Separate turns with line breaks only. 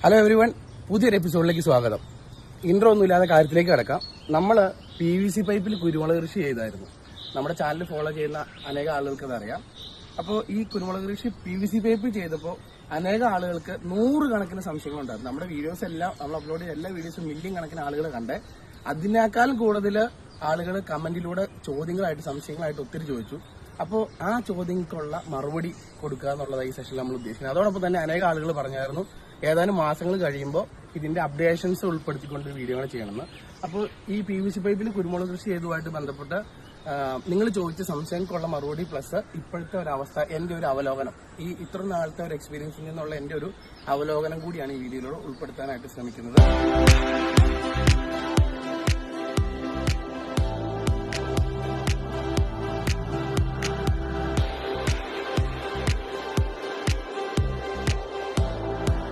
Hello every one, പുതിയൊരു എപ്പിസോഡിലേക്ക് സ്വാഗതം. ഇൻട്രോ ഒന്നുമില്ലാതെ കാര്യത്തിലേക്ക് കിടക്കാം. നമ്മൾ PVC പൈപ്പിൽ കുരുമുളക് കൃഷി ചെയ്തായിരുന്നു. നമ്മുടെ ചാനൽ ഫോളോ ചെയ്യുന്ന അനേക ആളുകൾക്ക് അതറിയാം. അപ്പോൾ ഈ കുരുമുളക് കൃഷി PVC പൈപ്പിൽ ചെയ്തപ്പോൾ അനേക ആളുകൾക്ക് 100 കണക്കിന് സംശയങ്ങളുണ്ടായിരുന്നു. നമ്മുടെ വീഡിയോസ് എല്ലാം നമ്മൾ അപ്ലോഡ് ചെയ്ത എല്ലാ വീഡിയോസും മില്യൺ കണക്കിന് ആളുകൾ കണ്ടേ. അതിനേക്കാൾ കൂടുതൽ ആളുകൾ കമന്റിലൂടെ ചോദ്യങ്ങളായിട്ട് സംശയങ്ങളായിട്ട് ഒത്തിരി ചോദിച്ചു. അപ്പോൾ ആ ചോദ്യങ്ങൾക്കുള്ള മറുപടി കൊടുക്കുക എന്നുള്ളതാണ് ഈ സെഷനിൽ നമ്മൾ ഉദ്ദേശിക്കുന്നത്. അതോടൊപ്പം തന്നെ അനേക ആളുകൾ പറഞ്ഞായിരുന്നു ഏതാനും മാസങ്ങൾ കഴിയുമ്പോൾ ഇതിന്റെ അപ്ഡേഷൻസ് ഉൾപ്പെടുത്തിക്കൊണ്ട് വീഡിയോകൾ ചെയ്യണമെന്ന്. അപ്പോൾ ഈ PVC പൈപ്പിൽ കുരുമുളക് കൃഷി ചെയ്തതുമായിട്ട് ബന്ധപ്പെട്ട് നിങ്ങൾ ചോദിച്ച സംശയങ്ങൾക്കുള്ള മറുപടി പ്ലസ് ഇപ്പോഴത്തെ ഒരു അവസ്ഥ, എന്റെ ഒരു അവലോകനം, ഈ ഇത്ര നാളത്തെ ഒരു എക്സ്പീരിയൻസിൽ നിന്നുള്ള എന്റെ ഒരു അവലോകനം കൂടിയാണ് ഈ വീഡിയോയിലൂടെ ഉൾപ്പെടുത്താനായിട്ട് ശ്രമിക്കുന്നത്.